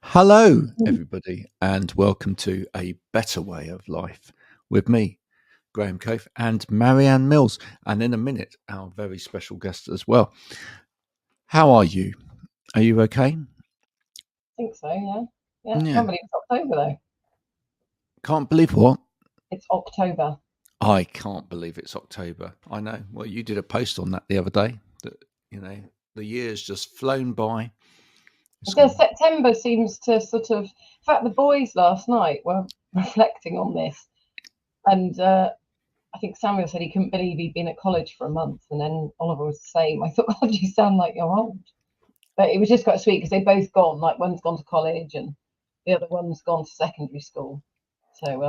Hello, everybody, and welcome to A Better Way of Life with me, Graham Coath, and Marianne Mills. And in a minute, our very special guest as well. How are you? Are you okay? I think so, yeah. Yeah, Yeah. can't believe it's October though. Can't believe what? It's October. I can't believe it's October. I know. Well, you did a post on that the other day that, the year's just flown by. It's Because gone. September seems to sort of. In fact, the boys last night were reflecting on this, and I think Samuel said he couldn't believe he'd been at college for a month, and then Oliver was the same. I thought, God, you sound like you're old. But it was just quite sweet because they've both gone. Like one's gone to college, and the other one's gone to secondary school. So,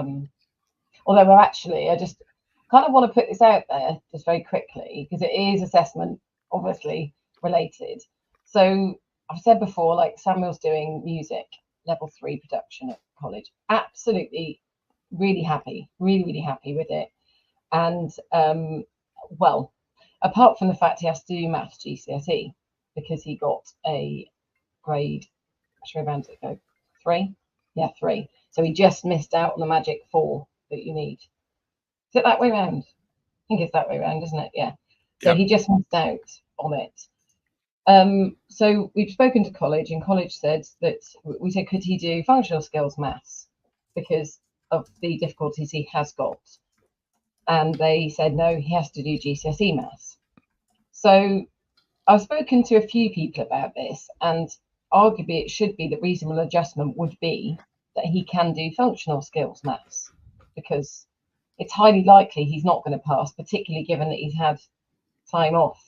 although we're actually, I just kind of want to put this out there just very quickly because it is assessment, obviously related. So I've said before, like Samuel's doing music, level 3 production at college. Absolutely, really happy, really happy with it. And well, apart from the fact he has to do maths GCSE because he got a grade, actually around it go 3, yeah 3. So he just missed out on the magic 4 that you need. Is it that way around? I think it's that way around, isn't it? Yeah. So Yep. he just missed out on it. So we've spoken to college, and college said that we said, could he do functional skills maths because of the difficulties he has got? And they said, no, he has to do GCSE maths. So I've spoken to a few people about this, and arguably it should be that reasonable adjustment would be that he can do functional skills maths because it's highly likely he's not going to pass, particularly given that he's had time off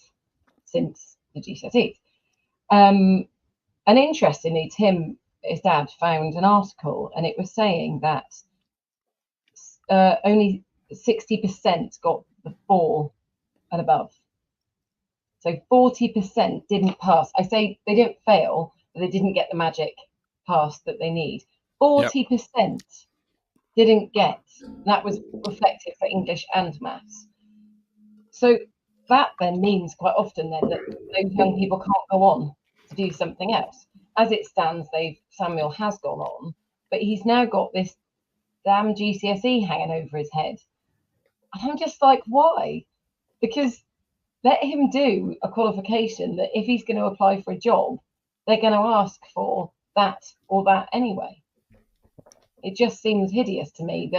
since the GCSEs. And interestingly, Tim, his dad, found an article, and it was saying that only 60% got the 4 and above. So 40% didn't pass. I say they didn't fail, but they didn't get the magic pass that they need. 40% didn't get. That was reflective for English and maths. So that then means quite often then that those young people can't go on to do something else. As it stands, Samuel has gone on, but he's now got this damn GCSE hanging over his head. And I'm just like, why? Because let him do a qualification that if he's going to apply for a job, they're going to ask for that or that anyway. It just seems hideous to me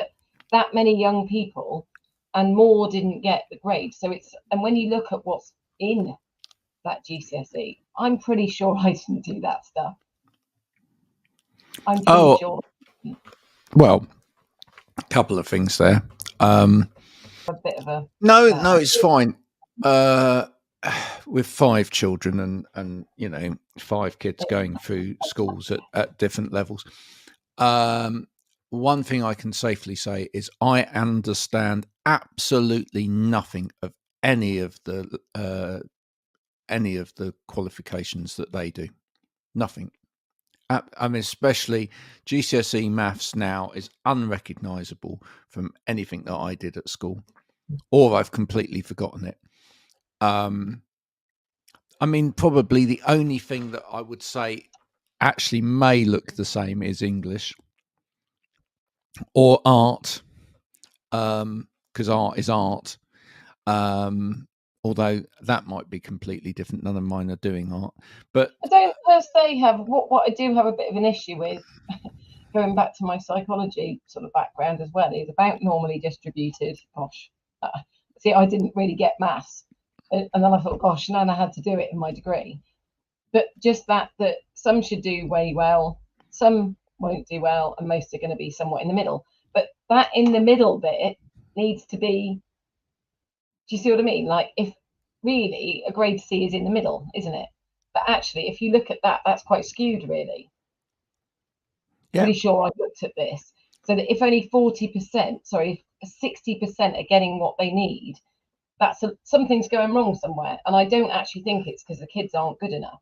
that many young people and more didn't get the grade. So and when you look at what's in that GCSE, I'm pretty sure I didn't do that stuff. I'm pretty sure. Well, a couple of things there. A bit of a no, it's fine. With 5 children and 5 kids going through schools at different levels. One thing I can safely say is I understand absolutely nothing of any of the qualifications that they do. Nothing. I mean, especially GCSE maths now is unrecognisable from anything that I did at school, or I've completely forgotten it. I mean, probably the only thing that I would say actually may look the same is English or art, because art is art. Although that might be completely different. None of mine are doing art, but I don't per se have what I do have a bit of an issue with. Going back to my psychology sort of background as well, is about normally distributed. Gosh, see, I didn't really get maths, and then I thought, gosh, and then I had to do it in my degree. But just that some should do very well, some won't do well, and most are going to be somewhat in the middle. But that in the middle bit needs to be. Do you see what I mean? Like, if really a grade C is in the middle, isn't it? But actually, if you look at that, that's quite skewed, really. yeah. Pretty sure I looked at this. So that if only 40%, sorry, 60% are getting what they need, something's going wrong somewhere. And I don't actually think it's because the kids aren't good enough.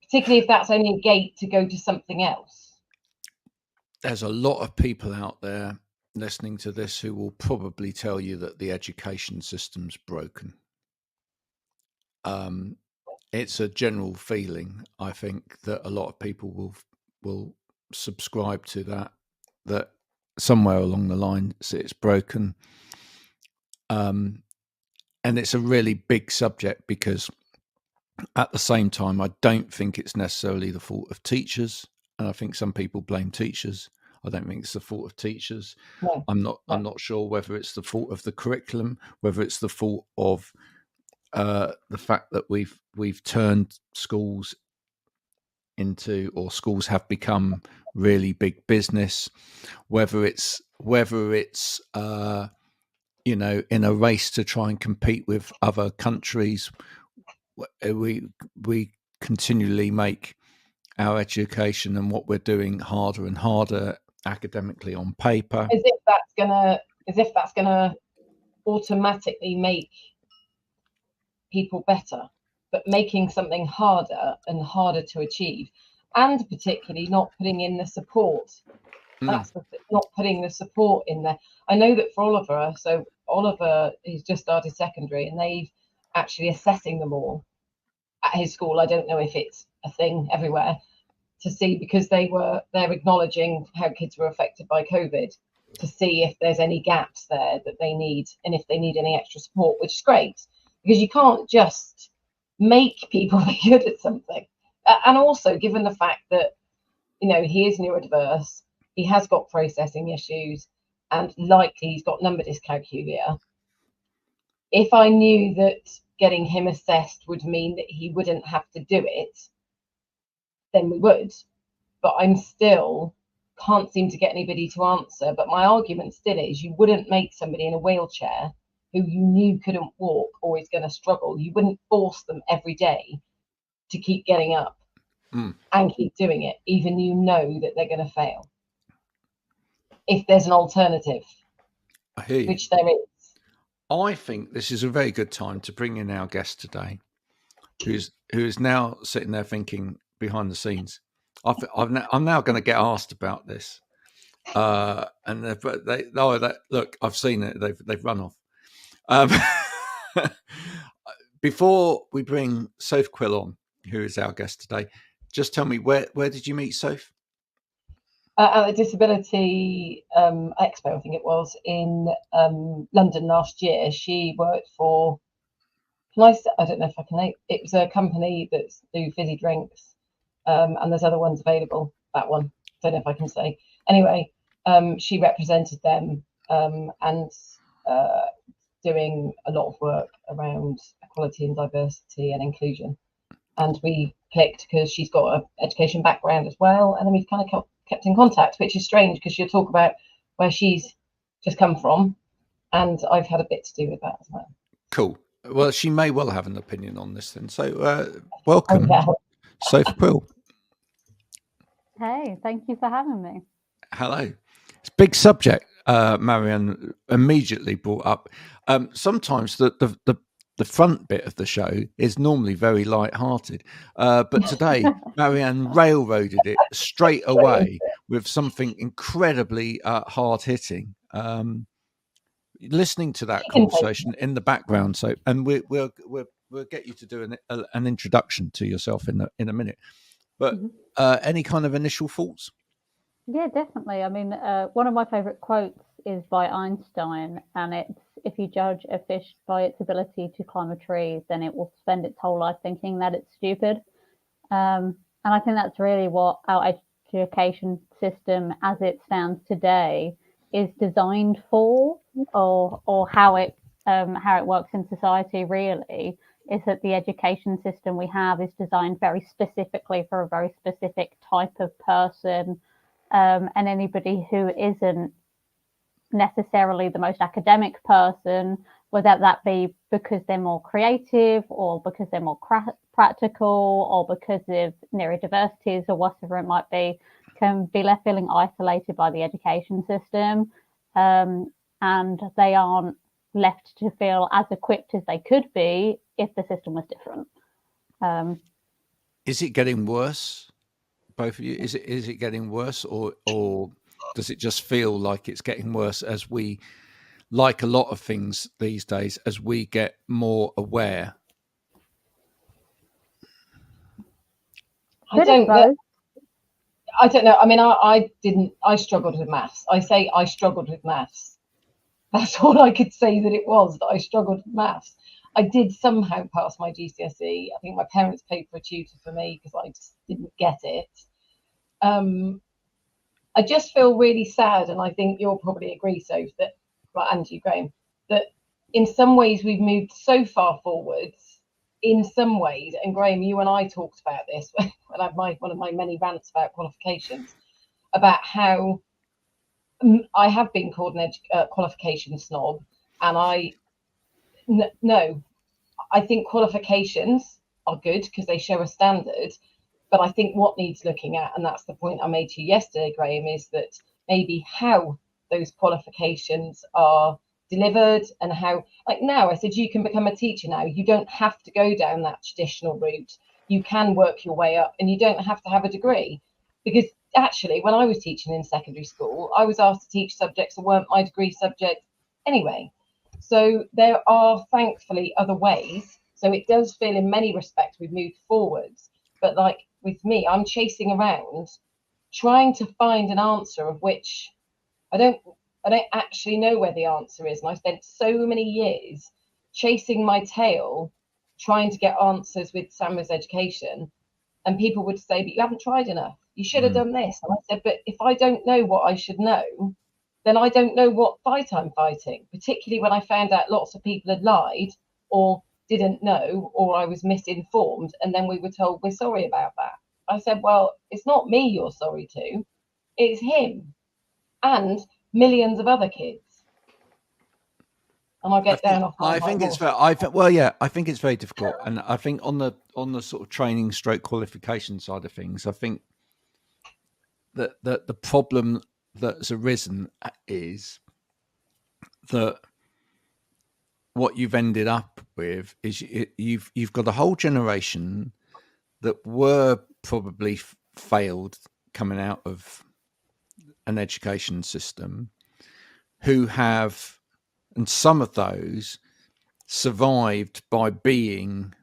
Particularly if that's only a gate to go to something else. There's a lot of people out there listening to this who will probably tell you that the education system's broken. it's a general feeling, I think, that a lot of people will subscribe to that somewhere along the line it's broken. And it's a really big subject because at the same time, I don't think it's necessarily the fault of teachers. And I think some people blame teachers. I don't think it's the fault of teachers. No, I'm no. not sure whether it's the fault of the curriculum, whether it's the fault of the fact that we've turned schools into, or schools have become really big business, whether it's you know, in a race to try and compete with other countries, we continually make our education and what we're doing harder and harder academically on paper. As if that's gonna automatically make people better, but making something harder and harder to achieve, and particularly not putting in the support. That's not putting the support in there. I know that for Oliver, so Oliver, he's just started secondary, and they've actually assessing them all at his school. I don't know if it's a thing everywhere to see, because they're acknowledging how kids were affected by COVID, to see if there's any gaps there that they need, and if they need any extra support, which is great, because you can't just make people be good at something. And also, given the fact that, you know, he is neurodiverse, he has got processing issues, and likely he's got number dyscalculia. If I knew that getting him assessed would mean that he wouldn't have to do it, then we would. But I'm still can't seem to get anybody to answer. But my argument still is, you wouldn't make somebody in a wheelchair who you knew couldn't walk or is going to struggle, you wouldn't force them every day to keep getting up and keep doing it, even you know that they're going to fail. If there's an alternative, which there is. I think this is a very good time to bring in our guest today, who is now sitting there thinking behind the scenes, I'm now going to get asked about this, and look, I've seen it. They've run off. Before we bring Soph Quill on, who is our guest today, just tell me, where did you meet Soph? At a disability expo, I think it was, in London last year. She worked for, I don't know if I can name it, was a company that's do fizzy drinks, and there's other ones available. That one, don't know if I can say. Anyway, she represented them, and doing a lot of work around equality and diversity and inclusion. And we clicked because she's got an education background as well, and then we've kind of kept in contact, which is strange because she'll talk about where she's just come from, and I've had a bit to do with that as well. Cool. Well, she may well have an opinion on this then. So welcome, Soph Quill. Hey, thank you for having me. Hello. It's a big subject. Marianne immediately brought up. Sometimes the front bit of the show is normally very light-hearted, but today Marianne railroaded it straight away with something incredibly hard-hitting. Listening to that conversation in the background, so, and we'll get you to do an introduction to yourself in a minute. But any kind of initial thoughts? Yeah, definitely. I mean, one of my favorite quotes is by Einstein, and it's, if you judge a fish by its ability to climb a tree, then it will spend its whole life thinking that it's stupid. And I think that's really what our education system as it stands today is designed for, or how it works in society really, is that the education system we have is designed very specifically for a very specific type of person, and anybody who isn't necessarily the most academic person, whether that be because they're more creative or because they're more practical or because of neurodiversities or whatever it might be, can be left feeling isolated by the education system, and they aren't left to feel as equipped as they could be if the system was different. Is it getting worse, both of you? Is it getting worse, or does it just feel like it's getting worse as we, like a lot of things these days, as we get more aware? I don't know. I don't know. I mean, I struggled with maths. I say I struggled with maths. That's all I could say that it was, that I struggled with maths. I did somehow pass my GCSE. I think my parents paid for a tutor for me because I just didn't get it. I just feel really sad, and I think you'll probably agree, Soph, that, well, and you, Graham, that in some ways we've moved so far forwards. In some ways, and Graham, you and I talked about this when I had one of my many rants about qualifications, about how I have been called an qualification snob, and no, I think qualifications are good because they show a standard. But I think what needs looking at, and that's the point I made to you yesterday, Graham, is that maybe how those qualifications are delivered, and how, like now, I said you can become a teacher now. You don't have to go down that traditional route. You can work your way up, and you don't have to have a degree. Because actually, when I was teaching in secondary school, I was asked to teach subjects that weren't my degree subjects anyway. So there are thankfully other ways. So it does feel in many respects we've moved forwards. But like with me, I'm chasing around trying to find an answer of which I don't actually know where the answer is. And I spent so many years chasing my tail, trying to get answers with Sam's education. And people would say, but you haven't tried enough. You should have done this. And I said, but if I don't know what I should know, then I don't know what fight I'm fighting, particularly when I found out lots of people had lied or didn't know, or I was misinformed. And then we were told, we're sorry about that. I said, well, it's not me you're sorry to, it's him and millions of other kids. And I'll get down off my I think it's very, I think it's very difficult. And I think on the sort of training stroke qualification side of things, I think that the problem that's arisen is that what you've ended up with is you've got a whole generation that were probably failed coming out of an education system, who have, and some of those survived by being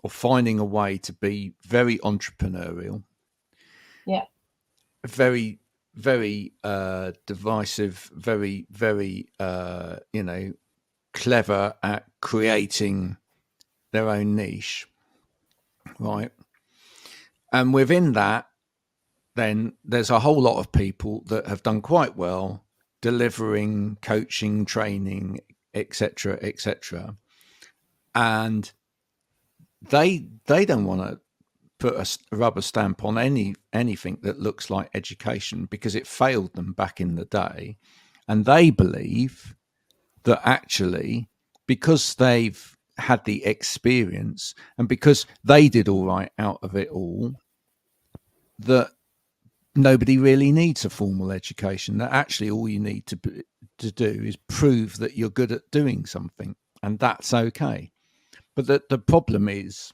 or finding a way to be very entrepreneurial, very divisive, very clever at creating their own niche, right? And within that, then there's a whole lot of people that have done quite well delivering coaching, training, etc., and they don't want to put a rubber stamp on anything that looks like education because it failed them back in the day, and they believe that actually because they've had the experience and because they did all right out of it all, that nobody really needs a formal education, that actually all you need to do is prove that you're good at doing something, and that's okay. But the problem is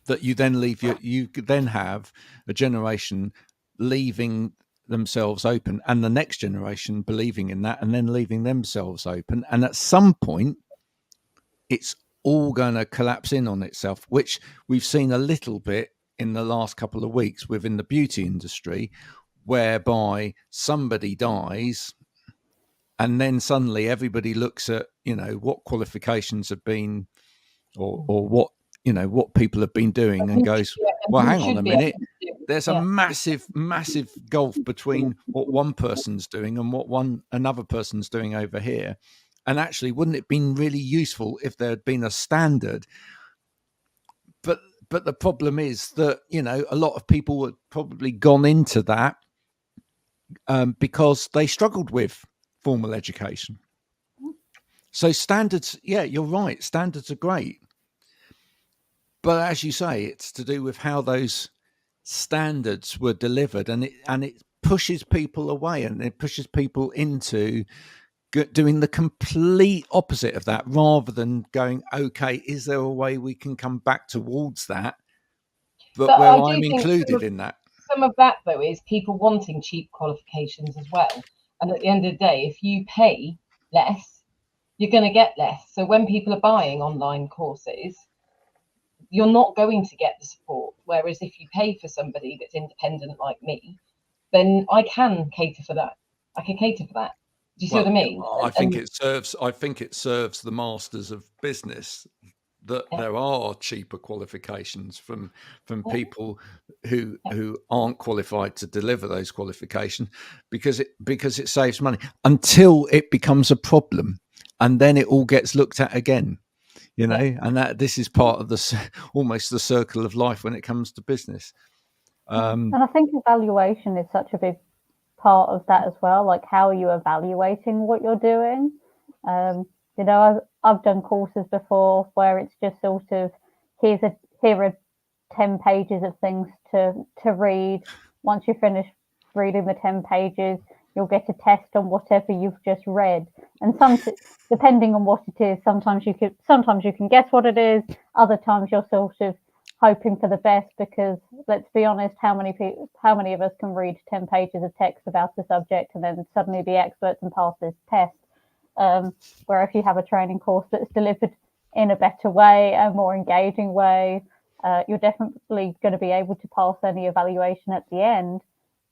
that you then you then have a generation leaving themselves open, and the next generation believing in that and then leaving themselves open, and at some point it's all going to collapse in on itself, which we've seen a little bit in the last couple of weeks within the beauty industry, whereby somebody dies and then suddenly everybody looks at, what qualifications have been or what people have been doing and goes, well, hang on a minute. There's a massive gulf between what one person's doing and what another person's doing over here. And actually, wouldn't it have been really useful if there had been a standard? But the problem is that, a lot of people had probably gone into that because they struggled with formal education. So standards, you're right. Standards are great. But as you say, it's to do with how those standards were delivered, and it pushes people away, and it pushes people into doing the complete opposite of that, rather than going, okay, is there a way we can come back towards that, but where I'm included in that? Some of that, though, is people wanting cheap qualifications as well. And at the end of the day, if you pay less, you're going to get less. So when people are buying online courses, you're not going to get the support. Whereas if you pay for somebody that's independent like me, then I can cater for that. I can cater for that. Do you see what I mean? I think it serves the masters of business that there are cheaper qualifications from people who aren't qualified to deliver those qualifications, because it saves money until it becomes a problem, and then it all gets looked at again, you know. And that this is part of almost the circle of life when it comes to business. And I think evaluation is such a big part of that as well. Like, how are you evaluating what you're doing? You know, I've done courses before where it's just sort of here are 10 pages of things to read. Once you finish reading the 10 pages, you'll get a test on whatever you've just read. And depending on what it is, sometimes you can guess what it is. Other times you're sort of hoping for the best, because let's be honest, how many of us can read 10 pages of text about the subject and then suddenly be experts and pass this test? Where if you have a training course that's delivered in a better way, a more engaging way, you're definitely going to be able to pass any evaluation at the end.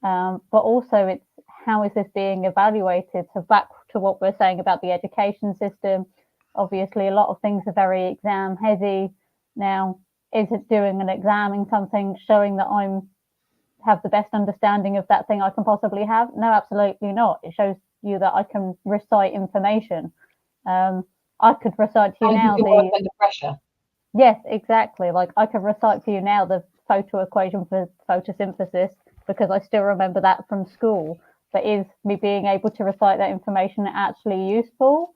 But also it's, how is this being evaluated? So back to what we're saying about the education system, obviously a lot of things are very exam heavy. Now, is it doing an examining something, showing that I'm have the best understanding of that thing I can possibly have? No, absolutely not. It shows you that I can recite information. I could recite to you now under pressure. Yes, exactly. Like, I could recite for you now the photo equation for photosynthesis because I still remember that from school. But is me being able to recite that information actually useful?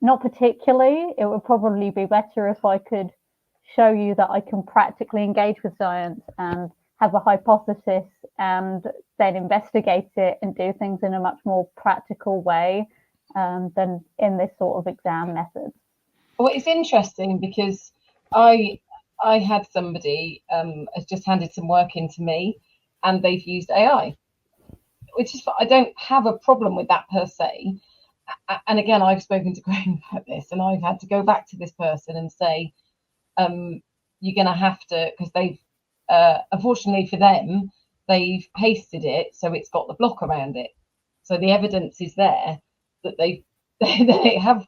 Not particularly. It would probably be better if I could show you that I can practically engage with science and have a hypothesis and then investigate it and do things in a much more practical way than in this sort of exam method. Well, it's interesting because I had somebody has just handed some work in to me, and they've used AI, which is, I don't have a problem with that per se. And again, I've spoken to Graham about this, and I've had to go back to this person and say, you're going to have to, because they've, unfortunately for them, they've pasted it so it's got the block around it. So the evidence is there that they have,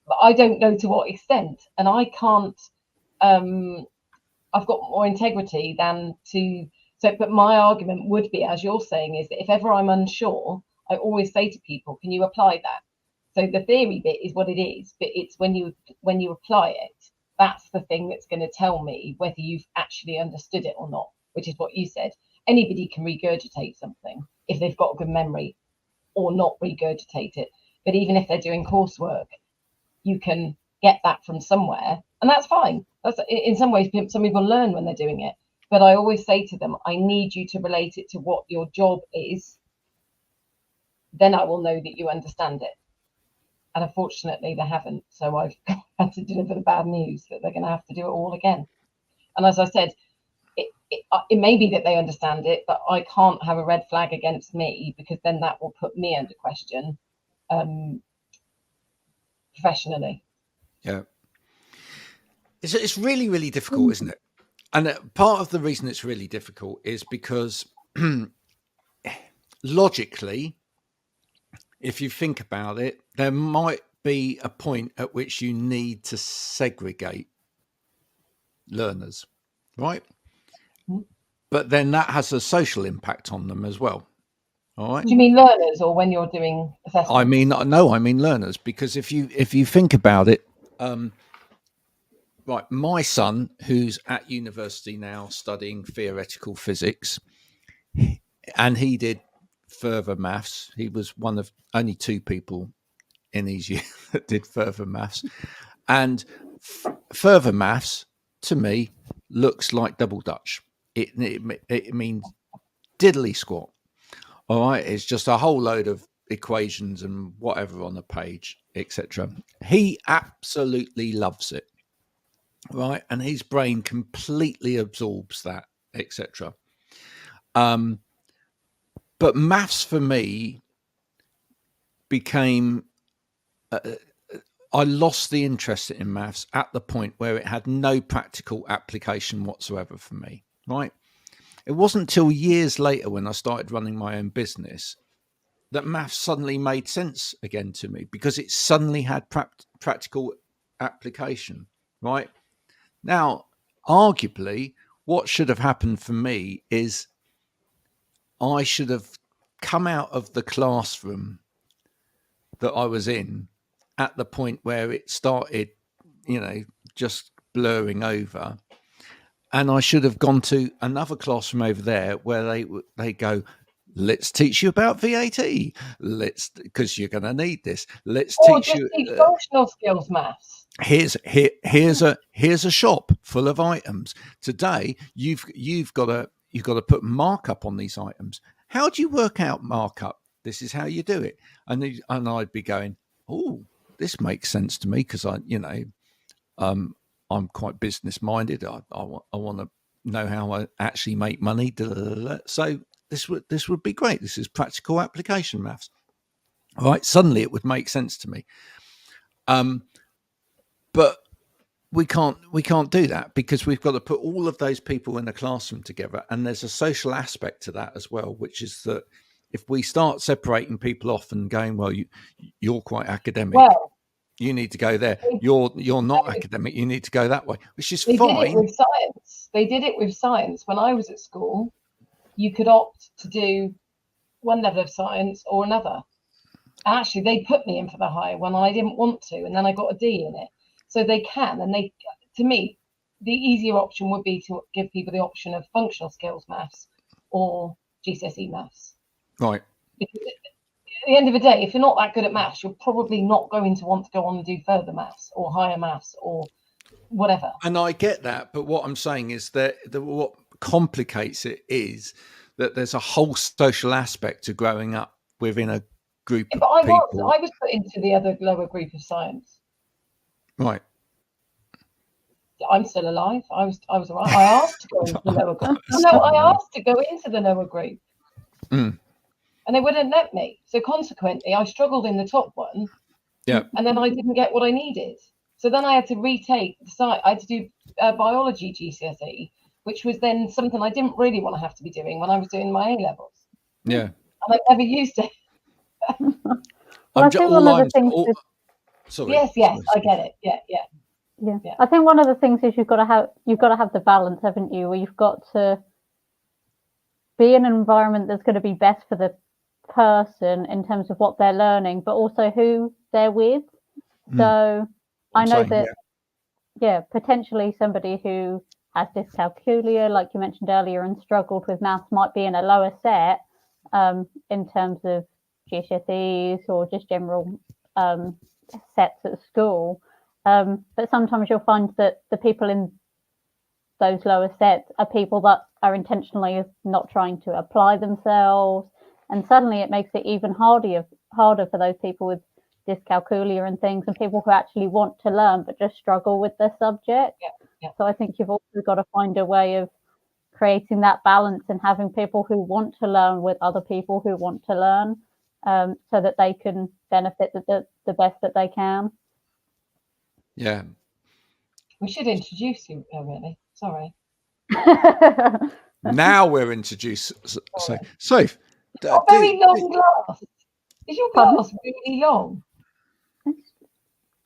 but I don't know to what extent, and I can't. I've got more integrity than to. So, but my argument would be, as you're saying, is that if ever I'm unsure, I always say to people, "Can you apply that?" So the theory bit is what it is, but it's when you apply it, that's the thing that's going to tell me whether you've actually understood it or not, which is what you said. Anybody can regurgitate something if they've got a good memory, or not regurgitate it. But even if they're doing coursework, you can get that from somewhere, and that's fine. That's, in some ways, some people learn when they're doing it. But I always say to them, I need you to relate it to what your job is. Then I will know that you understand it. And unfortunately, they haven't. So I've had to deliver the bad news that they're going to have to do it all again. And as I said, it may be that they understand it, but I can't have a red flag against me, because then that will put me under question professionally. Yeah. It's really, really difficult, isn't it? And part of the reason it's really difficult is because logically, if you think about it, there might be a point at which you need to segregate learners, right? But then that has a social impact on them as well. All right. Do you mean learners, or when you're doing assessment? I mean learners, because if you think about it, right, my son, who's at university now studying theoretical physics, and he did further maths. He was one of only 2 people in his year that did further maths, and further maths to me looks like double Dutch. It means diddly squat. All right, it's just a whole load of equations and whatever on a page, etc. He absolutely loves it, right, and his brain completely absorbs that, etc. But maths for me became I lost the interest in maths at the point where it had no practical application whatsoever for me, right? It wasn't until years later when I started running my own business that maths suddenly made sense again to me, because it suddenly had practical application, right? Now, arguably, what should have happened for me is I should have come out of the classroom that I was in at the point where it started, just blurring over. And I should have gone to another classroom over there where they go, let's teach you about VAT. Because you're going to need this. Let's Or teach just you. teach functional skills maths. Here's a shop full of items. Today you've got to put markup on these items. How do you work out markup? This is how you do it. And I'd be going, oh, this makes sense to me, because I'm quite business minded. I want to know how I actually make money. So this would be great. This is practical application maths. All right. Suddenly it would make sense to me. But we can't do that, because we've got to put all of those people in a classroom together, and there's a social aspect to that as well, which is that if we start separating people off and going, well, you're quite academic, Well, you need to go there. You're not academic, you need to go that way, which is they fine. did it with science. They did it with science. When I was at school, you could opt to do one level of science or another. Actually, they put me in for the higher one, and I didn't want to, and then I got a D in it. So they can, and to me, the easier option would be to give people the option of functional skills maths or GCSE maths. Right. Because at the end of the day, if you're not that good at maths, you're probably not going to want to go on and do further maths or higher maths or whatever. And I get that, but what I'm saying is that what complicates it is that there's a whole social aspect to growing up within a group of people. I was put into the other lower group of science. Right. I'm still alive. I was all right. I asked to go into the lower group. No, I asked to go into the lower group. Mm. And they wouldn't let me. So consequently, I struggled in the top one. Yeah. And then I didn't get what I needed. So then I had to retake the site. I had to do biology GCSE, which was then something I didn't really want to have to be doing when I was doing my A levels. Yeah. And I never used it. Sorry. Yes, I get it. Yeah. I think one of the things is you've got to have the balance, haven't you? Where you've got to be in an environment that's going to be best for the person in terms of what they're learning, but also who they're with. So I know that potentially somebody who has dyscalculia, like you mentioned earlier, and struggled with maths might be in a lower set in terms of GCSEs or just general sets at school. But sometimes you'll find that the people in those lower sets are people that are intentionally not trying to apply themselves, and suddenly it makes it even harder for those people with dyscalculia and things, and people who actually want to learn but just struggle with their subject. Yeah. So I think you've also got to find a way of creating that balance and having people who want to learn with other people who want to learn, so that they can benefit the best that they can. Yeah. We should introduce you, really. Sorry. Now we're introduced. Soph. Very long glass. Is your glass really long?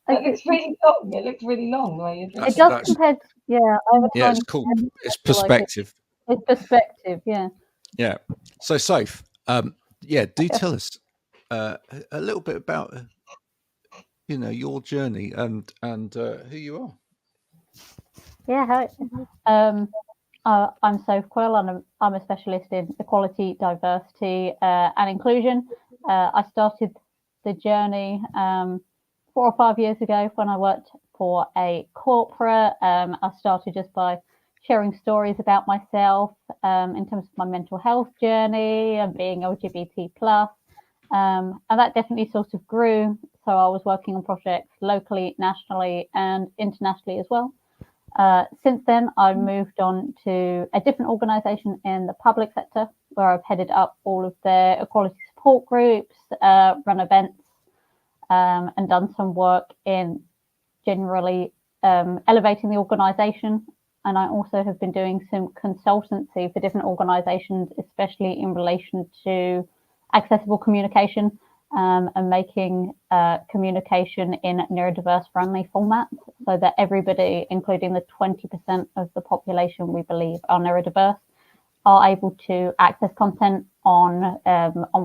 It looks really long. It looks really long the way you drink. It does compared. Yeah. It's cool. It's perspective. It's perspective. Yeah. Yeah. So Soph, do tell us a little bit about your journey and who you are. Yeah. Hi. I'm Soph Quill, and I'm a specialist in equality, diversity, and inclusion. I started the journey 4 or 5 years ago when I worked for a corporate. I started just by sharing stories about myself in terms of my mental health journey and being LGBT+. And that definitely sort of grew. So I was working on projects locally, nationally, and internationally as well. Since then, I've moved on to a different organisation in the public sector, where I've headed up all of their equality support groups, run events, and done some work in generally elevating the organisation. And I also have been doing some consultancy for different organisations, especially in relation to accessible communication and making communication in neurodiverse friendly formats, so that everybody, including the 20% of the population we believe are neurodiverse, are able to access content on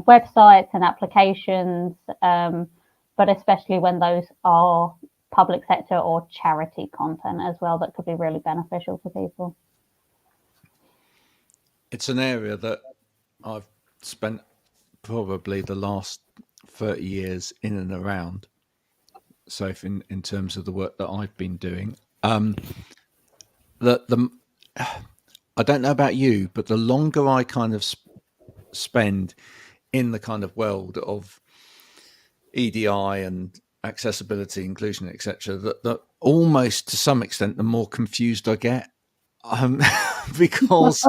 websites and applications, but especially when those are public sector or charity content as well, that could be really beneficial for people. It's an area that I've spent probably the last 30 years in and around, Soph, in terms of the work that I've been doing. I don't know about you, but the longer I kind of spend in the kind of world of EDI and accessibility, inclusion, etc., that almost to some extent, the more confused I get, because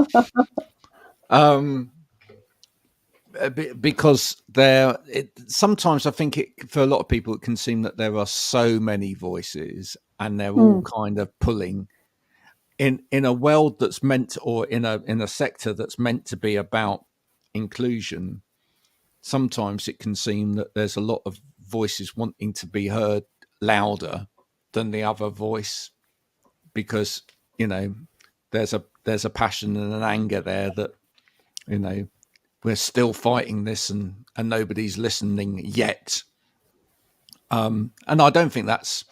sometimes I think for a lot of people it can seem that there are so many voices and they're all kind of pulling in a world that's meant, or in a sector that's meant to be about inclusion. Sometimes it can seem that there's a lot of voices wanting to be heard louder than the other voice, because there's a passion and an anger there that we're still fighting this and nobody's listening yet. And I don't think that's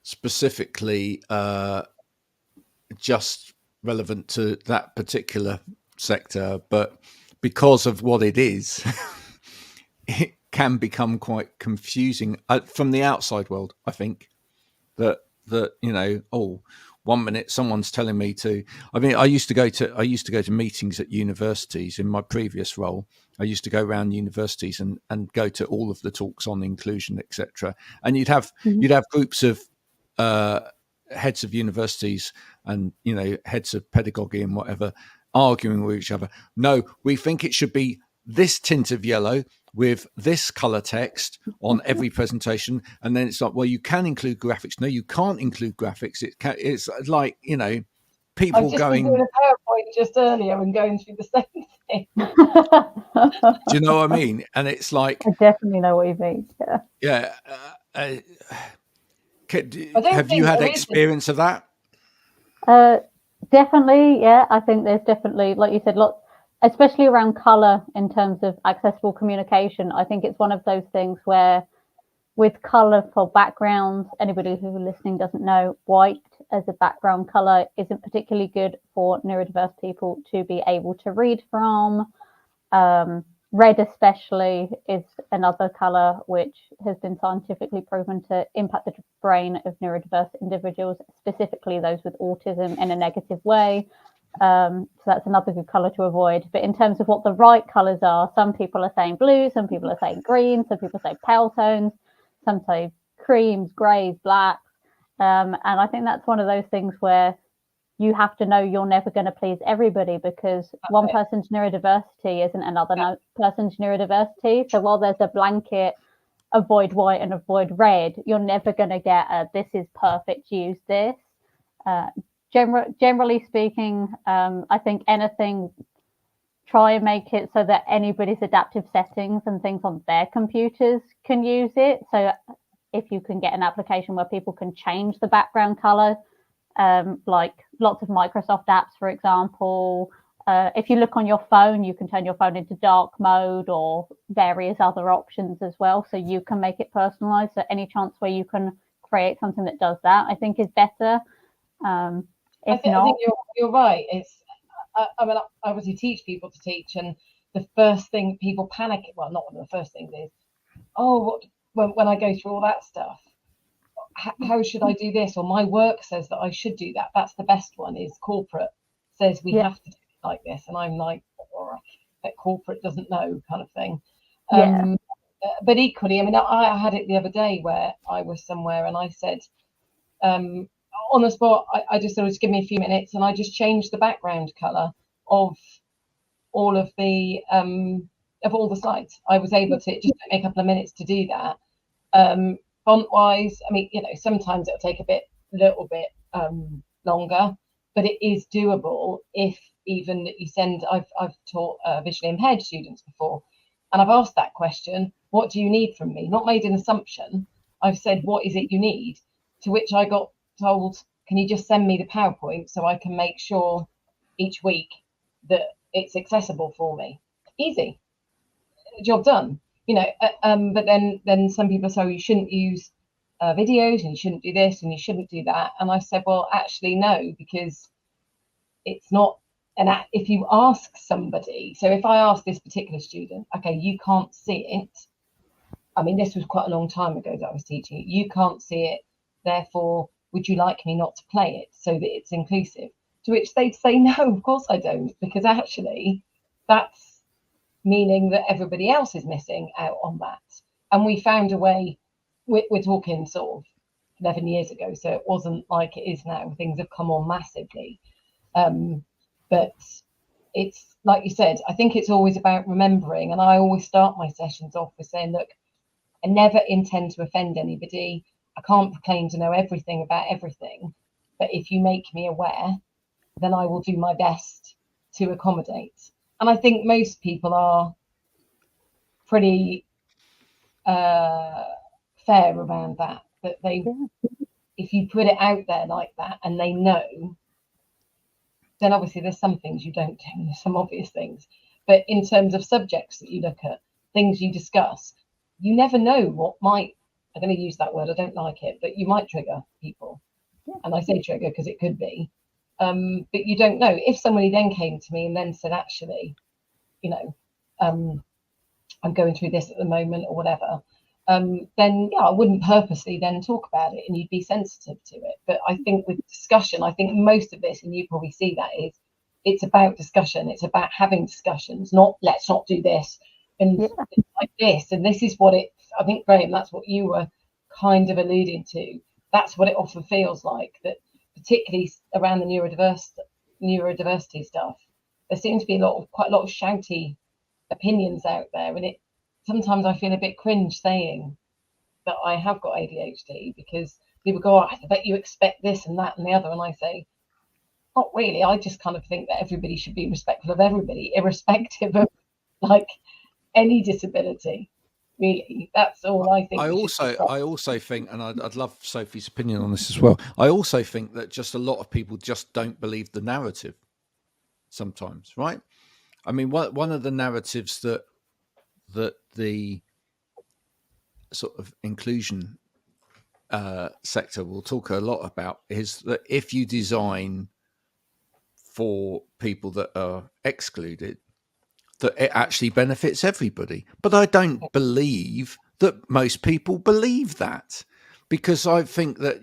specifically just relevant to that particular sector, but because of what it is, it can become quite confusing from the outside world. I think that 1 minute someone's telling me to. I mean, I used to go to meetings at universities in my previous role. I used to go around universities and go to all of the talks on inclusion, etc. And you'd have groups of heads of universities and heads of pedagogy and whatever arguing with each other. No, we think it should be this tint of yellow with this color text on every presentation. And then it's like, well, you can include graphics. No, you can't include graphics. It's like, people I've just going, been doing a PowerPoint just earlier and going through the same thing. do you know what I mean? And it's like, I definitely know what you mean. Yeah. Have you had experience of that? Definitely, yeah. I think there's definitely, like you said, lots, especially around colour in terms of accessible communication. I think it's one of those things where with colourful backgrounds, anybody who is listening doesn't know, white as a background colour isn't particularly good for neurodiverse people to be able to read from. Red especially is another colour which has been scientifically proven to impact the brain of neurodiverse individuals, specifically those with autism, in a negative way. So that's another good colour to avoid. But in terms of what the right colours are, some people are saying blue, some people are saying green, some people say pale tones, some say creams, greys, blacks. And I think that's one of those things where you have to know you're never going to please everybody, because one person's neurodiversity isn't another person's neurodiversity. So while there's a blanket avoid white and avoid red, you're never going to get a this is perfect, use this. Generally speaking, I think anything, try and make it so that anybody's adaptive settings and things on their computers can use it. So if you can get an application where people can change the background color, like lots of Microsoft apps, for example. If you look on your phone, you can turn your phone into dark mode or various other options as well. So you can make it personalized. So any chance where you can create something that does that, I think is better. I think you're right. I mean, I obviously teach people to teach, and the first thing people panic, well, not one of the first things is, when I go through all that stuff, how should I do this? Or my work says that I should do that. That's the best one, is corporate says we have to do it like this. And I'm like, that corporate doesn't know, kind of thing. But equally, I mean, I had it the other day where I was somewhere and I said, on the spot, I just said, just give me a few minutes, and I just changed the background color of all of the slides. I was able to, just take a couple of minutes to do that. Font wise, I mean, sometimes it'll take a little bit longer, but it is doable. If even you send, I've taught visually impaired students before, and I've asked that question, what do you need from me? Not made an assumption. I've said, what is it you need? To which I got told, can you just send me the PowerPoint so I can make sure each week that it's accessible for me? Easy, job done. But then some people say, you shouldn't use videos, and you shouldn't do this, and you shouldn't do that. And I said, well, actually, no, because it's not if you ask somebody, so if I ask this particular student, okay, you can't see it. I mean, this was quite a long time ago that I was teaching. You can't see it, therefore, would you like me not to play it so that it's inclusive? To which they'd say, no, of course I don't, because actually that's meaning that everybody else is missing out on that. And we found a way. We're talking sort of 11 years ago, so it wasn't like it is now. Things have come on massively. But it's like you said, I think it's always about remembering. And I always start my sessions off with saying, look, I never intend to offend anybody. I can't claim to know everything about everything. But if you make me aware, then I will do my best to accommodate. And I think most people are pretty fair around that they, if you put it out there like that and they know, then obviously there's some things you don't do, there's some obvious things. But in terms of subjects that you look at, things you discuss, you never know what might, I'm going to use that word, I don't like it, but you might trigger people. And I say trigger because it could be. But you don't know. If somebody then came to me and then said, actually, I'm going through this at the moment or whatever, then I wouldn't purposely then talk about it, and you'd be sensitive to it. But I think with discussion, I think most of this, and you probably see that, is it's about discussion. It's about having discussions, not let's not do this and like this. And this is what I think, Graham, that's what you were kind of alluding to. That's what it often feels like, that particularly around the neurodiversity stuff, there seems to be quite a lot of shouty opinions out there, and sometimes I feel a bit cringe saying that I have got ADHD, because people go, I bet you expect this and that and the other, and I say, not really. I just kind of think that everybody should be respectful of everybody, irrespective of like any disability. Really, that's all I think. I also think, and I'd love Sophie's opinion on this as well. I also think that just a lot of people just don't believe the narrative sometimes, right? I mean, one of the narratives that the sort of inclusion sector will talk a lot about is that if you design for people that are excluded, that it actually benefits everybody. But I don't believe that most people believe that, because I think that,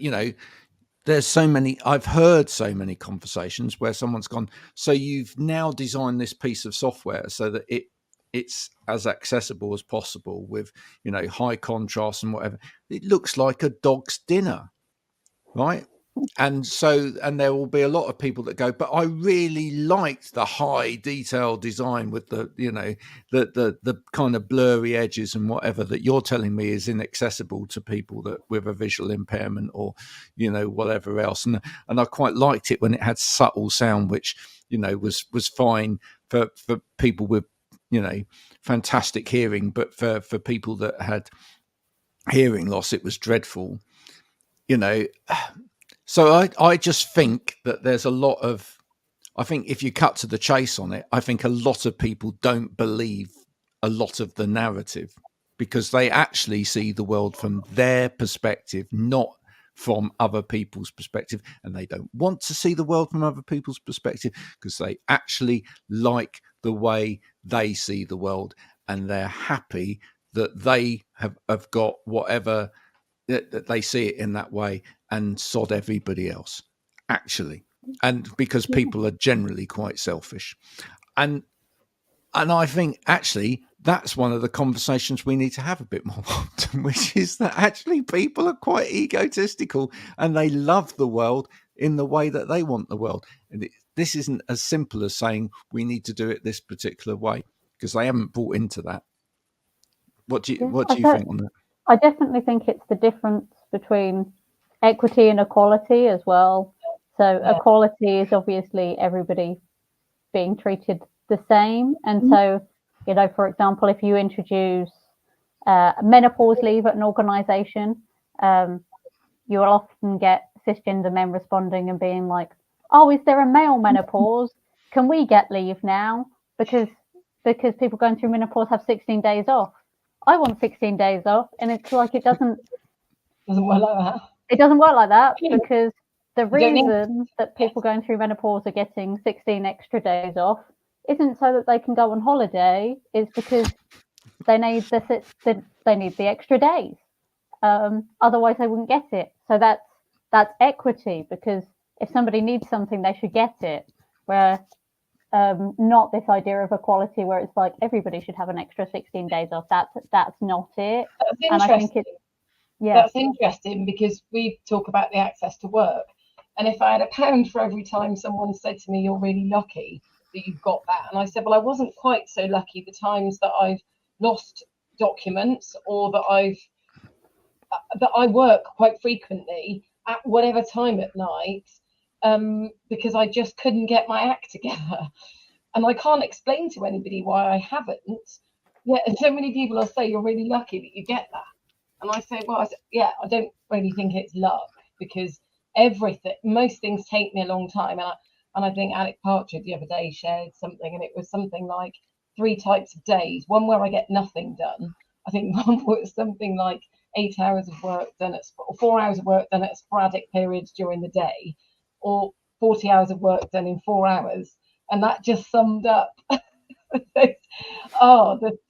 there's I've heard so many conversations where someone's gone, so you've now designed this piece of software so that it's as accessible as possible with, high contrast and whatever. It looks like a dog's dinner, right? And there will be a lot of people that go, but I really liked the high detail design with the kind of blurry edges and whatever that you're telling me is inaccessible to people that with a visual impairment or, whatever else. And I quite liked it when it had subtle sound, which, was fine for people with, fantastic hearing, but for people that had hearing loss, it was dreadful, So I just think that there's a lot of, I think if you cut to the chase on it, I think a lot of people don't believe a lot of the narrative because they actually see the world from their perspective, not from other people's perspective. And they don't want to see the world from other people's perspective because they actually like the way they see the world, and they're happy that they have got whatever, that they see it in that way, and sod everybody else, actually. And because people are generally quite selfish. And I think actually that's one of the conversations we need to have a bit more often, which is that actually people are quite egotistical and they love the world in the way that they want the world. And this isn't as simple as saying we need to do it this particular way, because they haven't bought into that. What do you think on that? I definitely think it's the difference between equity and equality as well. So Yeah. equality is obviously everybody being treated the same. And so, you know, for example, if you introduce menopause leave at an organisation, you will often get cisgender men responding and being like, "Oh, is there a male menopause? Can we get leave now? Because people going through menopause have 16 days off. I want 16 days off," and it's like it doesn't work like that. It doesn't work like that, because the You don't need- reason that people going through menopause are getting 16 extra days off isn't so that they can go on holiday. It's because they need they need the extra days. Otherwise, they wouldn't get it. So that's equity, because if somebody needs something, they should get it. Where not this idea of equality, where it's like everybody should have an extra 16 days off. That's not it. That's And I think interesting. yeah, That's interesting, because we talk about the access to work. And if I had £1 for every time someone said to me, "You're really lucky that you've got that," and I said, "Well, I wasn't quite so lucky the times that I've lost documents, or that I work quite frequently at whatever time at night, because I just couldn't get my act together." And I can't explain to anybody why I haven't. Yeah, and so many people will say, "You're really lucky that you get that." And I say, well, I don't really think it's luck, because most things take me a long time. And I think Alec Partridge the other day shared something, and it was something like 3 types of days. One where I get nothing done. I think one was something like 8 hours of work done or 4 hours of work done at sporadic periods during the day, or 40 hours of work done in 4 hours. And that just summed up the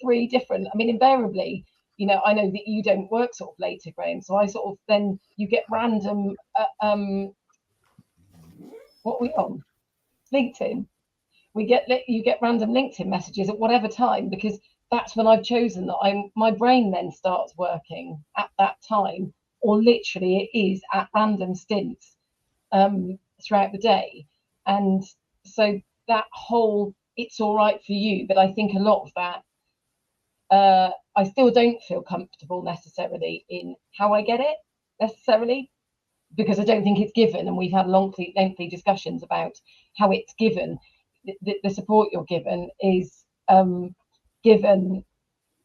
3 different. I mean, invariably, you know, I know that you don't work sort of later, Graham. So I sort of, then you get random, what are we on? LinkedIn. You get random LinkedIn messages at whatever time, because that's when I've chosen that my brain then starts working at that time, or literally it is at random stints throughout the day. And so that whole, it's all right for you, but I think a lot of that, I still don't feel comfortable necessarily in how I get it necessarily, because I don't think it's given. And we've had lengthy discussions about how it's given. The support you're given is given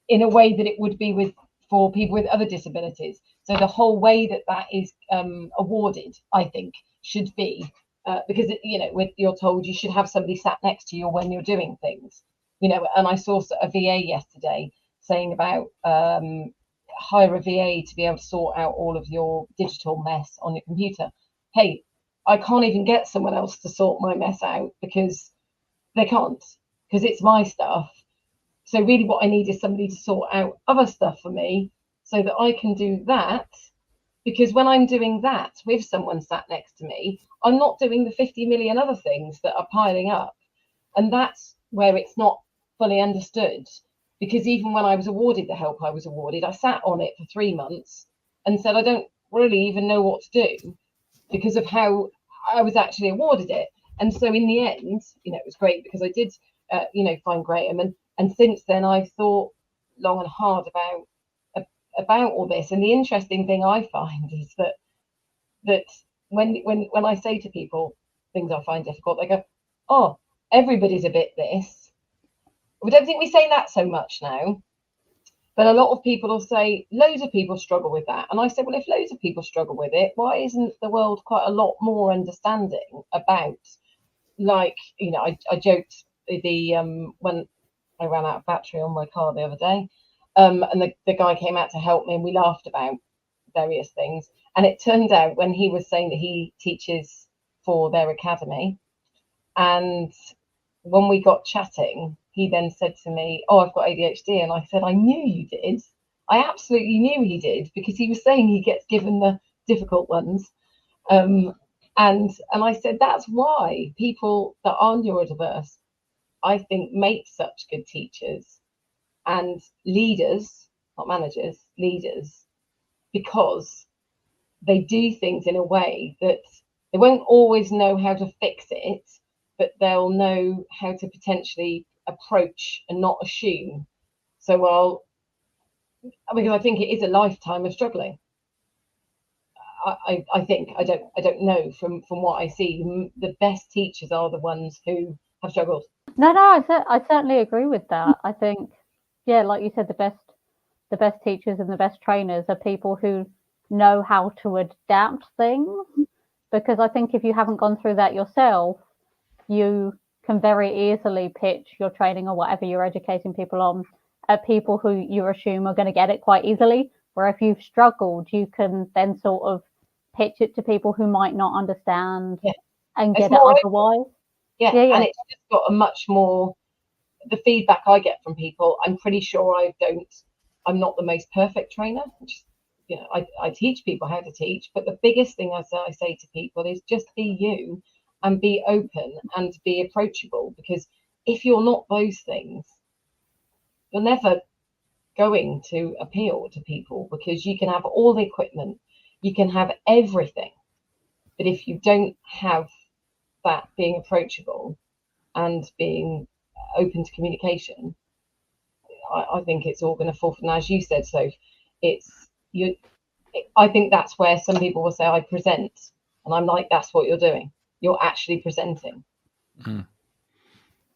in a way that it would be for people with other disabilities. So the whole way that is awarded, I think, should be, because you know, you're told you should have somebody sat next to you when you're doing things, you know. And I saw a VA yesterday saying about hire a VA to be able to sort out all of your digital mess on your computer. Hey, I can't even get someone else to sort my mess out, because they can't, because it's my stuff. So really what I need is somebody to sort out other stuff for me, so that I can do that. Because when I'm doing that with someone sat next to me, I'm not doing the 50 million other things that are piling up. And that's where it's not fully understood. Because even when I was awarded the help I was awarded, I sat on it for 3 months and said, I don't really even know what to do, because of how I was actually awarded it. And so in the end, you know, it was great, because I did, find Graham. And since then, I've thought long and hard about all this. And the interesting thing I find is that when I say to people things I find difficult, they go, "Oh, everybody's a bit this." We don't think we say that so much now, but a lot of people will say loads of people struggle with that. And I said, well, if loads of people struggle with it, why isn't the world quite a lot more understanding about, like, you know, I joked when I ran out of battery on my car the other day, and the guy came out to help me, and we laughed about various things. And it turned out, when he was saying that he teaches for their academy, and when we got chatting, he then said to me, "Oh, I've got ADHD." And I said, "I knew you did. I absolutely knew he did," because he was saying he gets given the difficult ones. And I said, that's why people that are neurodiverse, I think, make such good teachers and leaders, not managers, leaders, because they do things in a way that they won't always know how to fix it, but they'll know how to potentially approach and not assume. So, well, because I think it is a lifetime of struggling. I think I don't know from what I see, the best teachers are the ones who have struggled. No, I certainly agree with that. I think, yeah, like you said, the best teachers and the best trainers are people who know how to adapt things. Because I think if you haven't gone through that yourself, you can very easily pitch your training or whatever you're educating people on at people who you assume are going to get it quite easily. Where if you've struggled, you can then sort of pitch it to people who might not understand and get it otherwise. Yeah, and it's just got a much more, the feedback I get from people, I'm pretty sure I'm not the most perfect trainer. You know, I teach people how to teach, but the biggest thing I say to people is just be you and be open and be approachable, because if you're not those things, you're never going to appeal to people, because you can have all the equipment, you can have everything, but if you don't have that being approachable and being open to communication, I think it's all going to fall. And as you said, Soph, I think that's where some people will say, I present, and I'm like, that's what you're doing. You're actually presenting. You're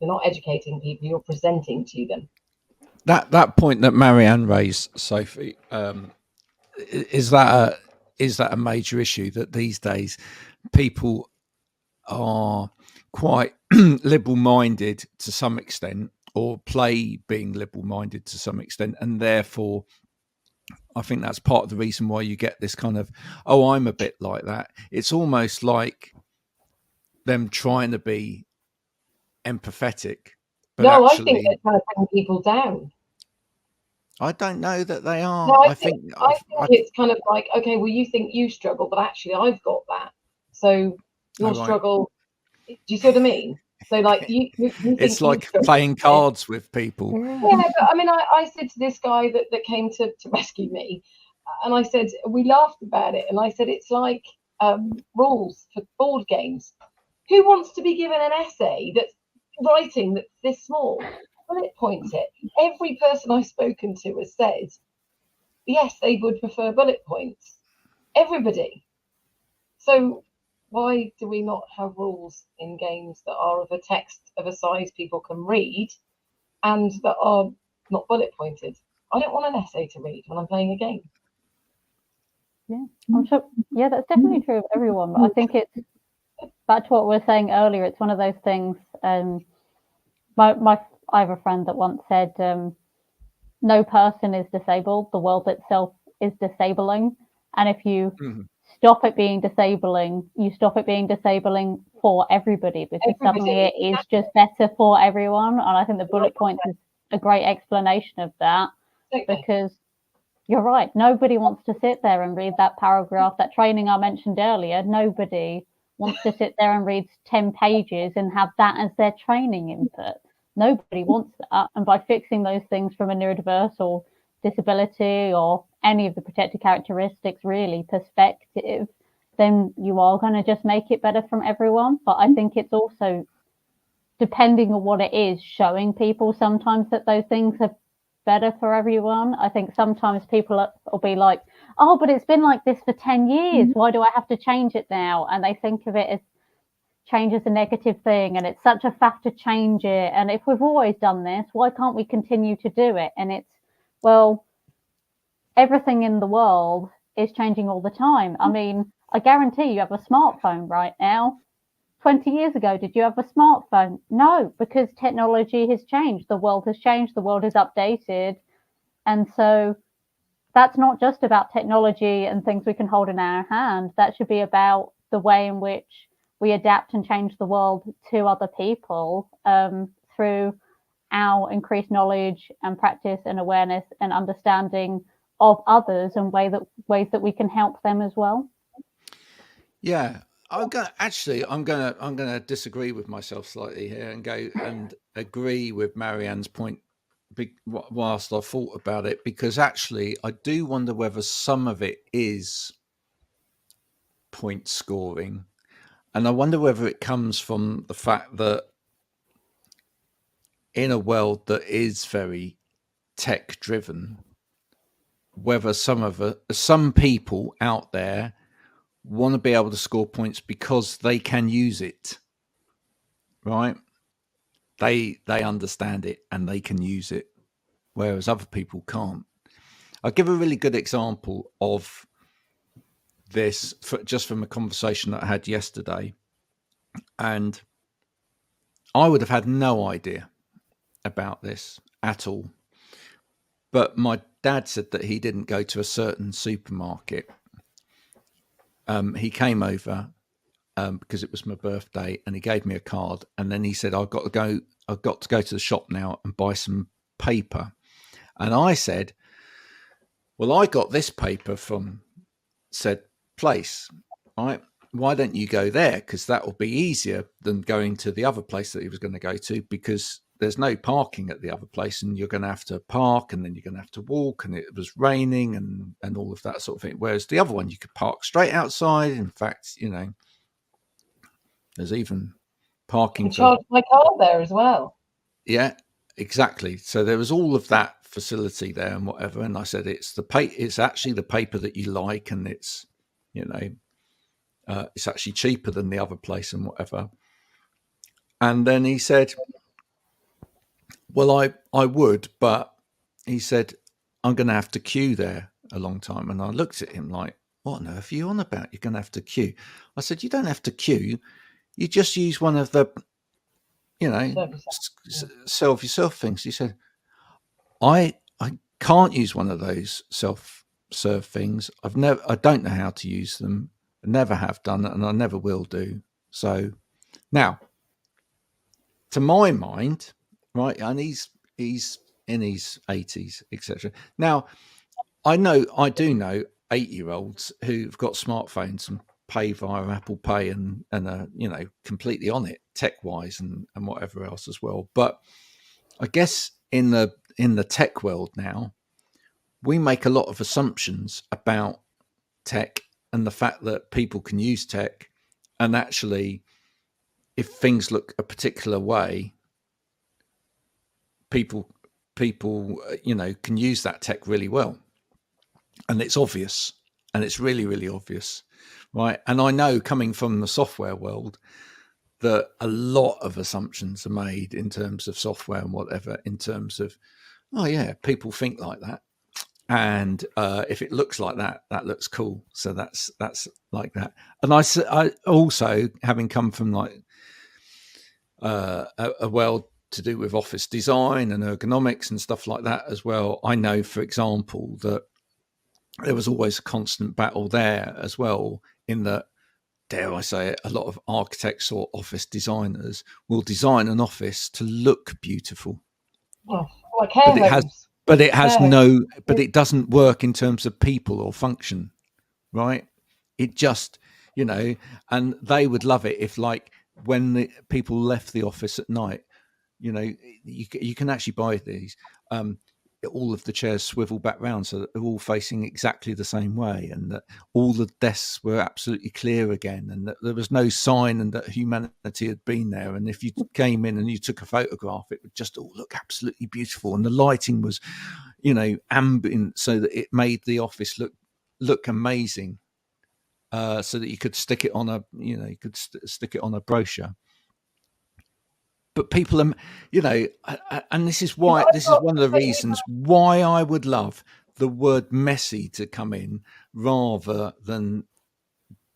not educating people, you're presenting to them. That point that Marianne raised, Sophie, is that a major issue, that these days people are quite liberal-minded to some extent, or play being liberal-minded to some extent, and therefore I think that's part of the reason why you get this kind of, oh, I'm a bit like that. It's almost like them trying to be empathetic, but no, actually, I think they're trying to bring people down. I don't know that they are. No, I think it's kind of like, okay, well, you think you struggle, but actually I've got that. So your struggle, do you see what I mean? So like you think it's like playing cards with people. Yeah, but I mean, I said to this guy that came to rescue me, and I said, we laughed about it, and I said, it's like rules for board games. Who wants to be given an essay that's writing that's this small? Bullet points it. Every person I've spoken to has said, yes, they would prefer bullet points. Everybody. So why do we not have rules in games that are of a text of a size people can read and that are not bullet pointed? I don't want an essay to read when I'm playing a game. Yeah, I'm sure. Yeah, that's definitely true of everyone. But I think it's back to what we were saying earlier. It's one of those things. I have a friend that once said, "No person is disabled. The world itself is disabling." And if you stop it being disabling, you stop it being disabling for everybody, because suddenly it is just better for everyone. And I think the bullet points is a great explanation of that, because you're right. Nobody wants to sit there and read that paragraph, that training I mentioned earlier. Nobody wants to sit there and read 10 pages and have that as their training input. Nobody wants that. And by fixing those things from a neurodiverse or disability or any of the protected characteristics really perspective, then you are going to just make it better from everyone. But I think it's also, depending on what it is, showing people sometimes that those things are better for everyone. I think sometimes people will be like, oh, but it's been like this for 10 years. Why do I have to change it now? And they think of it as change as a negative thing, and it's such a faff to change it. And if we've always done this, why can't we continue to do it? And it's, well, everything in the world is changing all the time. I mean, I guarantee you have a smartphone right now. 20 years ago, did you have a smartphone? No, because technology has changed. The world has changed. The world is updated. And so that's not just about technology and things we can hold in our hand. That should be about the way in which we adapt and change the world to other people through our increased knowledge and practice and awareness and understanding of others, and ways that we can help them as well. Yeah, I'm gonna disagree with myself slightly here and go and agree with Marianne's point whilst I thought about it, because actually I do wonder whether some of it is point scoring, and I wonder whether it comes from the fact that in a world that is very tech driven, whether some people out there want to be able to score points because they can use it, right? They understand it and they can use it, whereas other people can't. I'll give a really good example of this just from a conversation that I had yesterday. And I would have had no idea about this at all. But my dad said that he didn't go to a certain supermarket. He came over because it was my birthday, and he gave me a card. And then he said, I've got to go to the shop now and buy some paper. And I said, well, I got this paper from said place, right? Why don't you go there? Because that will be easier than going to the other place that he was going to go to, because there's no parking at the other place and you're going to have to park and then you're going to have to walk, and it was raining and all of that sort of thing. Whereas the other one, you could park straight outside. In fact, there's even parking. I charged my car there as well. Yeah, exactly. So there was all of that facility there and whatever. And I said, it's actually the paper that you like, and it's, it's actually cheaper than the other place and whatever. And then he said, well, I would, but he said, I'm going to have to queue there a long time. And I looked at him like, what on earth are you on about? You're going to have to queue. I said, you don't have to queue. You just use one of the, serve yourself things. He said, I can't use one of those self-serve things. I don't know how to use them. I never have done it, and I never will do. So now, to my mind, right, and he's in his 80s, etc. Now, I do know 8-year-olds who've got smartphones and pay via Apple Pay and are, completely on it tech-wise and whatever else as well. But I guess in the tech world now, we make a lot of assumptions about tech and the fact that people can use tech, and actually, if things look a particular way, people can use that tech really well, and it's obvious, and it's really, really obvious, right? And I know, coming from the software world, that a lot of assumptions are made in terms of software and whatever, in terms of, oh yeah, people think like that, and if it looks like that, that looks cool, so that's like that. And I also, having come from like a world to do with office design and ergonomics and stuff like that as well, I know, for example, that there was always a constant battle there as well, in that, dare I say it, a lot of architects or office designers will design an office to look beautiful. Like care homes. But it doesn't work in terms of people or function, right? It just, and they would love it if, like, when the people left the office at night, you can actually buy these, all of the chairs swivel back round so that they're all facing exactly the same way, and that all the desks were absolutely clear again, and that there was no sign and that humanity had been there. And if you came in and you took a photograph, it would just all look absolutely beautiful, and the lighting was, ambient, so that it made the office look amazing, so that you could stick it on stick it on a brochure. But people are, and this is one of the reasons why I would love the word messy to come in rather than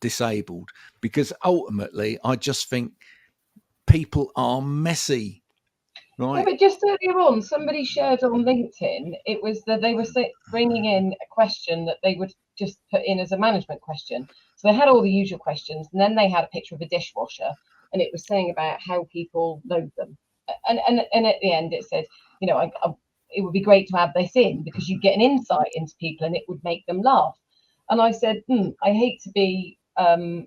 disabled, because ultimately I just think people are messy, right? Yeah, but just earlier on, somebody shared on LinkedIn, it was that they were bringing in a question that they would just put in as a management question. So they had all the usual questions, and then they had a picture of a dishwasher, and it was saying about how people load them. And at the end it said, it would be great to add this in because you get an insight into people and it would make them laugh. And I said, I hate to be a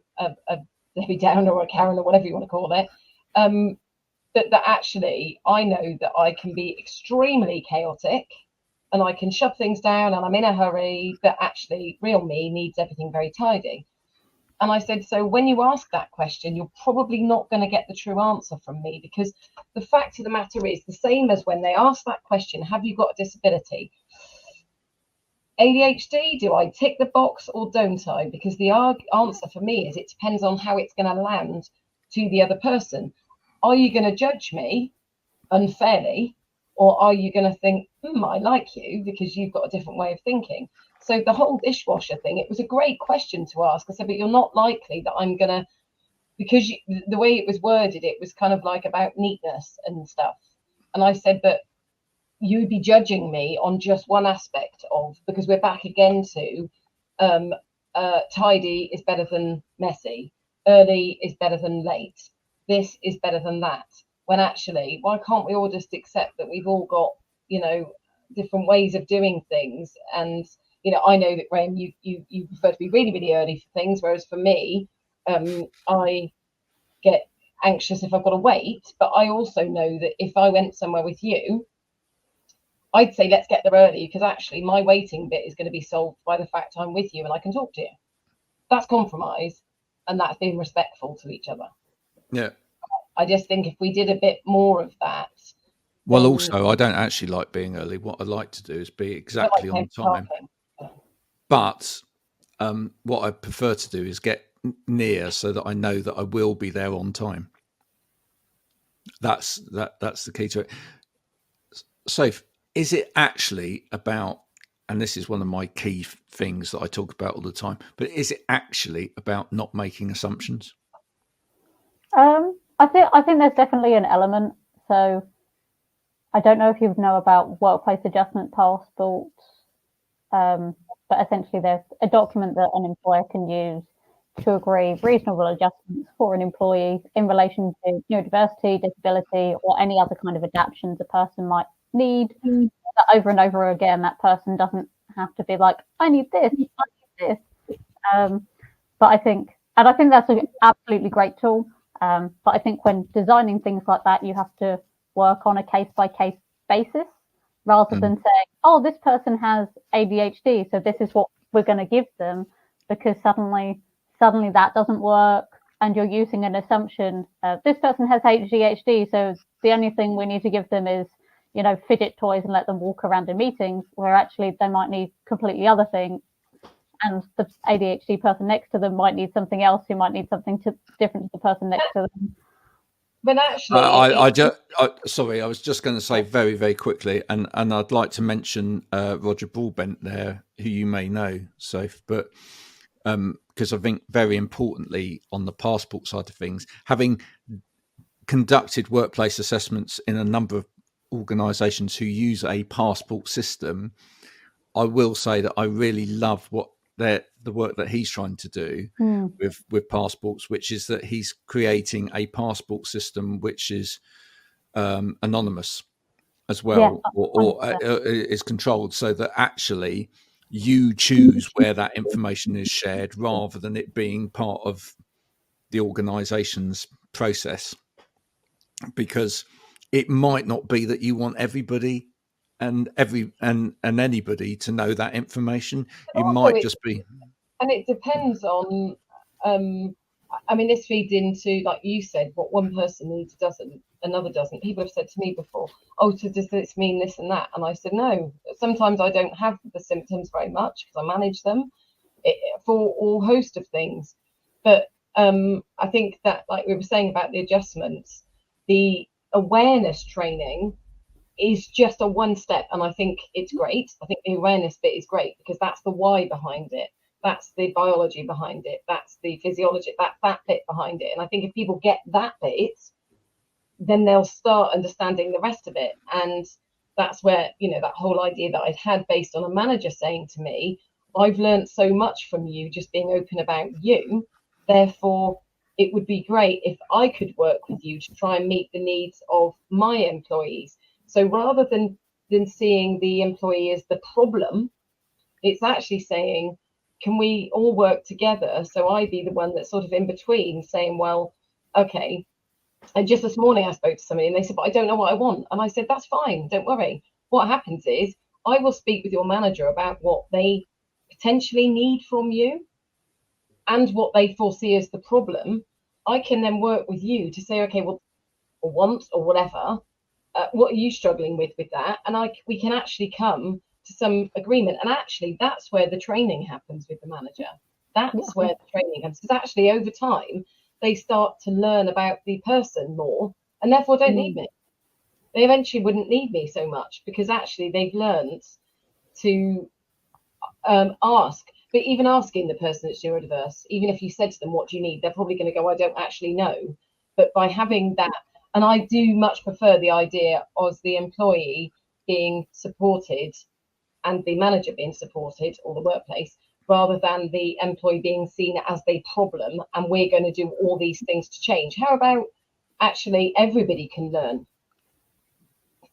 Debbie Downer or a Karen or whatever you want to call it, that actually I know that I can be extremely chaotic and I can shove things down and I'm in a hurry, but actually real me needs everything very tidy. And I said, so when you ask that question, you're probably not going to get the true answer from me, because the fact of the matter is the same as when they ask that question, have you got a disability? ADHD, do I tick the box or don't I? Because the answer for me is it depends on how it's going to land to the other person. Are you going to judge me unfairly, or are you going to think, I like you because you've got a different way of thinking? So the whole dishwasher thing, it was a great question to ask. I said, but you're not likely that I'm going to, because the way it was worded, it was kind of like about neatness and stuff. And I said, but you'd be judging me on just one aspect of, because we're back again to tidy is better than messy, early is better than late, this is better than that, when actually, why can't we all just accept that we've all got, different ways of doing things? And I know that, Graham, you prefer to be really, really early for things, whereas for me, I get anxious if I've got to wait. But I also know that if I went somewhere with you, I'd say let's get there early, because actually my waiting bit is going to be solved by the fact I'm with you and I can talk to you. That's compromise, and that's being respectful to each other. Yeah. I just think if we did a bit more of that. Well, also, I don't actually like being early. What I like to do is be exactly on time. But what I prefer to do is get near so that I know that I will be there on time. That's the key to it. Soph, is it actually about, and this is one of my key things that I talk about all the time, but is it actually about not making assumptions? I think there's definitely an element. So I don't know if you know about workplace adjustment passports, but essentially there's a document that an employer can use to agree reasonable adjustments for an employee in relation to neurodiversity, disability, or any other kind of adaptations a person might need. Over and over again, that person doesn't have to be like, I need this, I need this. But I think that's an absolutely great tool. But I think when designing things like that, you have to work on a case-by-case basis rather than saying, oh, this person has ADHD, so this is what we're going to give them, because suddenly that doesn't work, and you're using an assumption. This person has ADHD, so the only thing we need to give them is, fidget toys and let them walk around in meetings, where actually they might need completely other things. And the ADHD person next to them might need something else, who might need something different to the person next to them. But actually, sorry, I was just going to say very, very quickly, and I'd like to mention Roger Broadbent there, who you may know, Soph, but because I think very importantly on the passport side of things, having conducted workplace assessments in a number of organisations who use a passport system, I will say that I really love the work that he's trying to do with passports, which is that he's creating a passport system which is anonymous as well, or is controlled, so that actually you choose where that information is shared rather than it being part of the organisation's process, because it might not be that you want everybody and anybody to know that information. You might just be, and it depends on this feeds into, like you said, what one person needs another doesn't. People have said to me before, oh, so does this mean this and that? And I said, no, sometimes I don't have the symptoms very much because I manage them for all host of things. But I think that, like we were saying about the adjustments, the awareness training is just a one step, and I think it's great. I think the awareness bit is great because that's the why behind it, that's the biology behind it, that's the physiology, that bit behind it. And I think if people get that bit, then they'll start understanding the rest of it. And that's where, that whole idea that I'd had based on a manager saying to me, I've learned so much from you just being open about you, therefore it would be great if I could work with you to try and meet the needs of my employees. So rather than seeing the employee as the problem, it's actually saying, can we all work together? So I be the one that's sort of in between, saying, well, okay. And just this morning I spoke to somebody and they said, but I don't know what I want. And I said, that's fine, don't worry. What happens is I will speak with your manager about what they potentially need from you and what they foresee as the problem. I can then work with you to say, okay, well, or want or whatever, what are you struggling with that? And we can actually come to some agreement. And actually, that's where the training happens with the manager. That's where the training happens, because actually over time they start to learn about the person more, and therefore don't need me. They eventually wouldn't need me so much, because actually they've learned to ask. But even asking the person that's neurodiverse, even if you said to them, what do you need, they're probably going to go, I don't actually know. But by having that, and I do much prefer the idea of the employee being supported and the manager being supported, or the workplace, rather than the employee being seen as the problem and we're going to do all these things to change. How about actually everybody can learn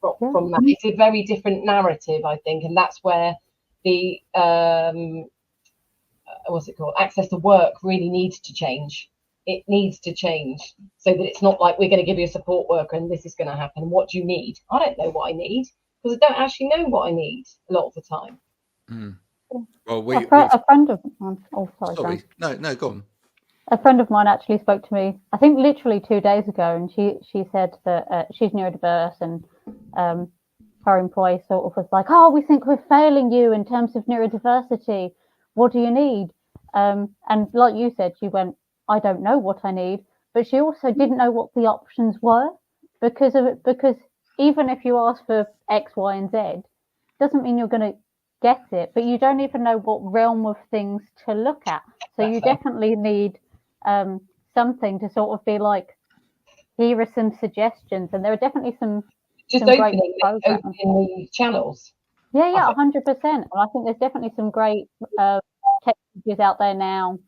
from that? It's a very different narrative, I think, and that's where the what's it called, access to work really needs to change. It needs to change so that it's not like, we're going to give you a support worker and this is going to happen. What do you need? I don't know what I need, because I don't actually know what I need a lot of the time. Well, a friend of mine. Oh, sorry. No, go on. A friend of mine actually spoke to me, I think literally 2 days ago, and she said that she's neurodiverse, and her employee sort of was like, "Oh, we think we're failing you in terms of neurodiversity. What do you need?" And like you said, she went, "I don't know what I need," but she also didn't know what the options were because of it. Because even if you ask for X, Y, and Z, doesn't mean you're going to get it, but you don't even know what realm of things to look at. So you definitely need something to sort of be like, here are some suggestions, and there are definitely some opening the channels. Yeah, 100%. And I think there's definitely some great technologies out there now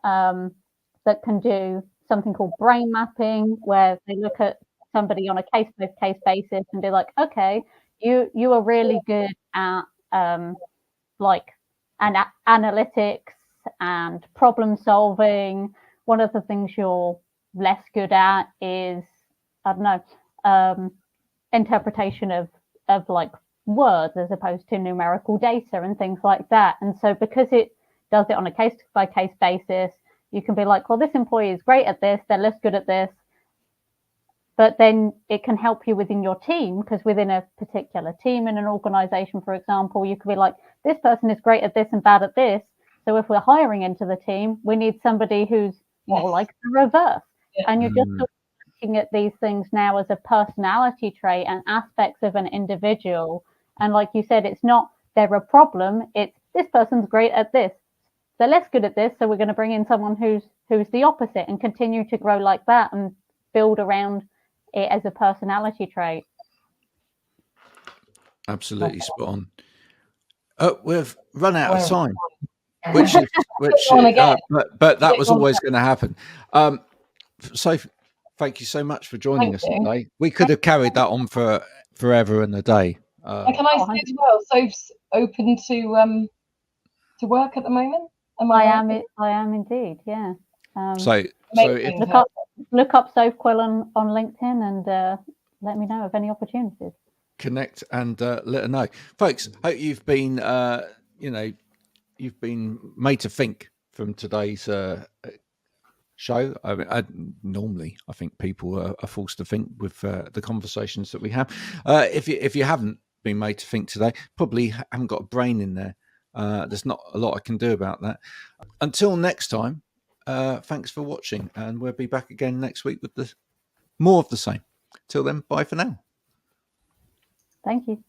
that can do something called brain mapping, where they look at somebody on a case-by-case basis and be like, okay, you are really good at analytics and problem solving. One of the things you're less good at is, I don't know, interpretation of like words as opposed to numerical data and things like that. And so because it does it on a case-by-case basis, you can be like, well, this employee is great at this, they're less good at this. But then it can help you within your team, because within a particular team in an organization, for example, you could be like, this person is great at this and bad at this. So if we're hiring into the team, we need somebody who's more like the reverse. And you're just looking at these things now as a personality trait and aspects of an individual. And like you said, it's not they're a problem. It's this person's great at this. They're less good at this. So we're going to bring in someone who's the opposite, and continue to grow like that and build around it as a personality trait. Absolutely spot on. We've run out of time, but that was always going to happen. So thank you so much for joining us today. We could have carried that on for forever and a day. Can I say as well, Soph's open to work at the moment? I am indeed, yeah. So look up Soph Quill on LinkedIn, and let me know of any opportunities. Connect and let her know, folks. Hope you've been you've been made to think from today's show. Normally I think people are forced to think with the conversations that we have. If you haven't been made to think today, probably haven't got a brain in there. There's not a lot I can do about that. Until next time, thanks for watching, and we'll be back again next week with more of the same. Till then, bye for now. Thank you.